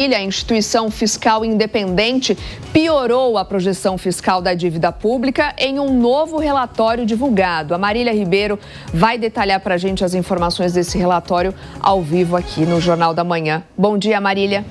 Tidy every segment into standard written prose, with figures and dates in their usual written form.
A instituição fiscal independente piorou a projeção fiscal da dívida pública em um novo relatório divulgado. A Marília Ribeiro vai detalhar para a gente as informações desse relatório ao vivo aqui no Jornal da Manhã. Bom dia, Marília.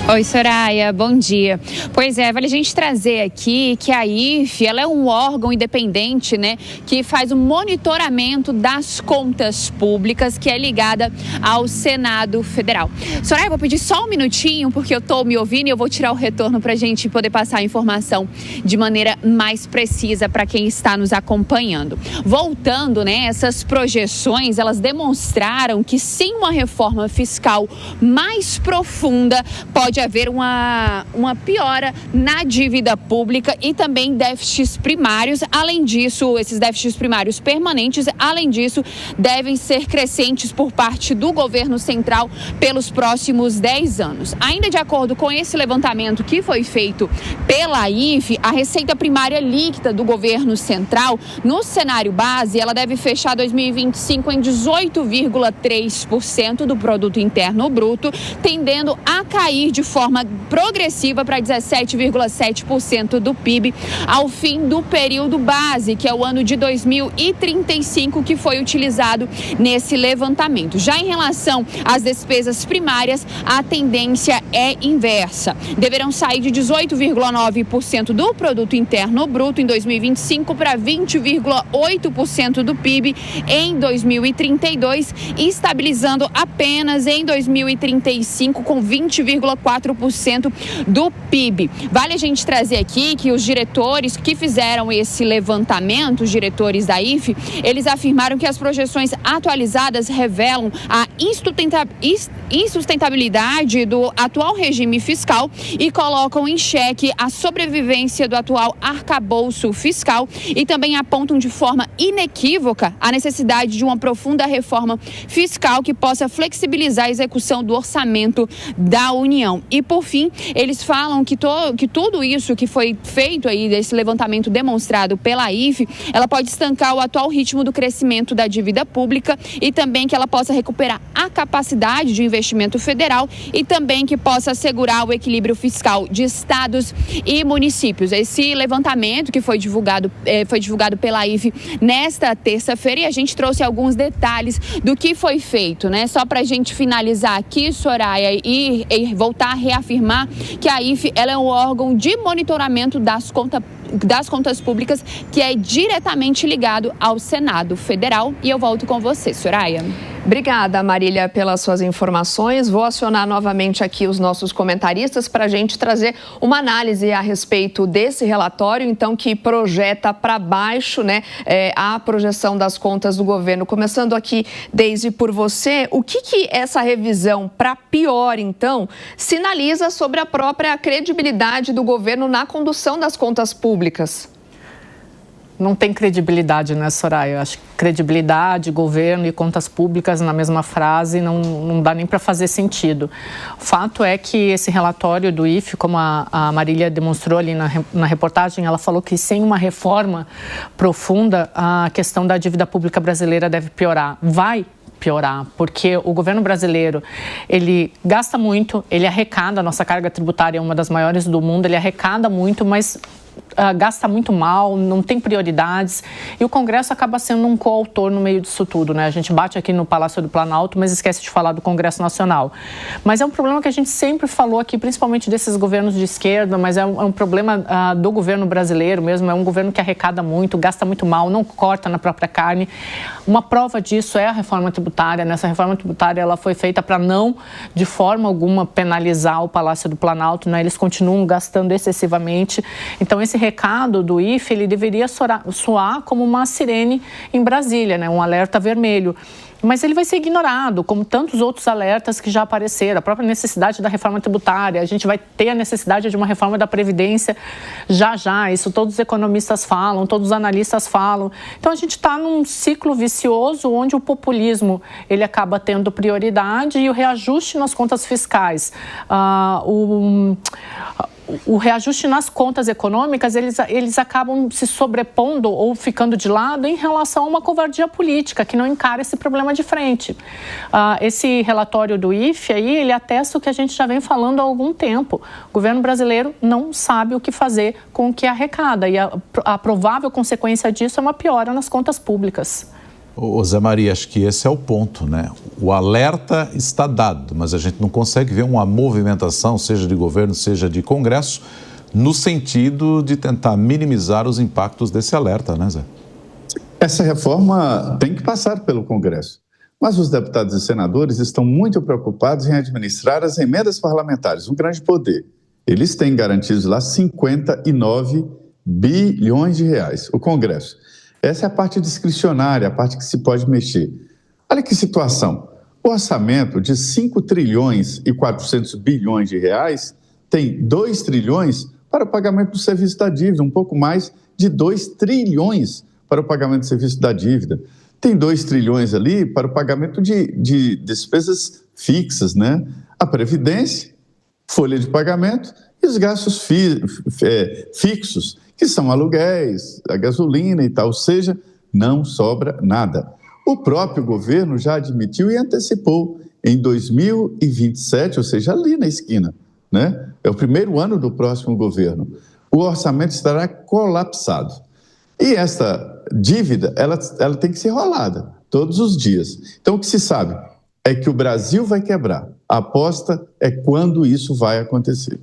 Oi, Soraya, bom dia. Pois é, vale a gente trazer aqui que a IFE, ela é um órgão independente, né, que faz o monitoramento das contas públicas, que é ligada ao Senado Federal. Soraya, vou pedir só um minutinho, porque eu estou me ouvindo e eu vou tirar o retorno para a gente poder passar a informação de maneira mais precisa para quem está nos acompanhando. Voltando, né, essas projeções, elas demonstraram que sem uma reforma fiscal mais profunda, pode haver uma piora na dívida pública e também déficits primários. Além disso, esses déficits primários permanentes, além disso, devem ser crescentes por parte do governo central pelos próximos 10 anos. Ainda de acordo com esse levantamento que foi feito pela IFE, a receita primária líquida do governo central, no cenário base, ela deve fechar 2025 em 18,3% do produto interno bruto, tendendo a cair de forma progressiva para 17,7% do PIB ao fim do período base, que é o ano de 2035, que foi utilizado nesse levantamento. Já em relação às despesas primárias, a tendência é inversa. Deverão sair de 18,9% do produto interno bruto em 2025 para 20,8% do PIB em 2032, estabilizando apenas em 2035 com 20,4% do PIB. Vale a gente trazer aqui que os diretores que fizeram esse levantamento, os diretores da IFE, eles afirmaram que as projeções atualizadas revelam a insustentabilidade do atual regime fiscal e colocam em xeque a sobrevivência do atual arcabouço fiscal e também apontam de forma inequívoca a necessidade de uma profunda reforma fiscal que possa flexibilizar a execução do orçamento da União. E, por fim, eles falam que tudo isso que foi feito aí, desse levantamento demonstrado pela IFE, ela pode estancar o atual ritmo do crescimento da dívida pública e também que ela possa recuperar a capacidade de investimento federal e também que possa assegurar o equilíbrio fiscal de estados e municípios. Esse levantamento que foi divulgado pela IFE nesta terça-feira, e a gente trouxe alguns detalhes do que foi feito, né? Só para a gente finalizar aqui, Soraya, e voltar a reafirmar que a IFE ela é um órgão de monitoramento das contas públicas que é diretamente ligado ao Senado Federal. E eu volto com você, Soraya. Obrigada, Marília, pelas suas informações. Vou acionar novamente aqui os nossos comentaristas para a gente trazer uma análise a respeito desse relatório, então, que projeta para baixo, né, a projeção das contas do governo. Começando aqui, Deise, por você, o que essa revisão para pior, então, sinaliza sobre a própria credibilidade do governo na condução das contas públicas? Não tem credibilidade, né, Soraya? Eu acho que credibilidade, governo e contas públicas na mesma frase não dá nem para fazer sentido. O fato é que esse relatório do IFE, como a Marília demonstrou ali na reportagem, ela falou que sem uma reforma profunda, a questão da dívida pública brasileira deve piorar. Vai piorar, porque o governo brasileiro, ele gasta muito, ele arrecada, a nossa carga tributária é uma das maiores do mundo, ele arrecada muito, mas gasta muito mal, não tem prioridades, e o Congresso acaba sendo um coautor no meio disso tudo, né? A gente bate aqui no Palácio do Planalto, mas esquece de falar do Congresso Nacional. Mas é um problema que a gente sempre falou aqui, principalmente desses governos de esquerda, mas é um problema do governo brasileiro mesmo, é um governo que arrecada muito, gasta muito mal, não corta na própria carne. Uma prova disso é a reforma tributária. Nessa reforma tributária, ela foi feita para não, de forma alguma, penalizar o Palácio do Planalto, né? Eles continuam gastando excessivamente. Então, esse recado do IFE, ele deveria soar como uma sirene em Brasília, né? Um alerta vermelho. Mas ele vai ser ignorado, como tantos outros alertas que já apareceram. A própria necessidade da reforma tributária, a gente vai ter a necessidade de uma reforma da Previdência já. Isso todos os economistas falam, todos os analistas falam. Então, a gente está num ciclo vicioso onde o populismo ele acaba tendo prioridade e o reajuste nas contas fiscais. o reajuste nas contas econômicas, eles acabam se sobrepondo ou ficando de lado em relação a uma covardia política que não encara esse problema de frente. Esse relatório do IFE aí, ele atesta o que a gente já vem falando há algum tempo. O governo brasileiro não sabe o que fazer com o que arrecada e a provável consequência disso é uma piora nas contas públicas. Ô Zé Maria, acho que esse é o ponto, né? O alerta está dado, mas a gente não consegue ver uma movimentação, seja de governo, seja de Congresso, no sentido de tentar minimizar os impactos desse alerta, né, Zé? Essa reforma tem que passar pelo Congresso, mas os deputados e senadores estão muito preocupados em administrar as emendas parlamentares, um grande poder. Eles têm garantidos lá 59 bilhões de reais, o Congresso. Essa é a parte discricionária, a parte que se pode mexer. Olha que situação. O orçamento de 5 trilhões e 400 bilhões de reais tem 2 trilhões para o pagamento do serviço da dívida, um pouco mais de 2 trilhões para o pagamento do serviço da dívida. Tem 2 trilhões ali para o pagamento de despesas fixas, né? A Previdência, folha de pagamento e os gastos fixos, que são aluguéis, a gasolina e tal, ou seja, não sobra nada. O próprio governo já admitiu e antecipou em 2027, ou seja, ali na esquina, né? É o primeiro ano do próximo governo. O orçamento estará colapsado. E essa dívida, ela tem que ser rolada todos os dias. Então, o que se sabe é que o Brasil vai quebrar. A aposta é quando isso vai acontecer.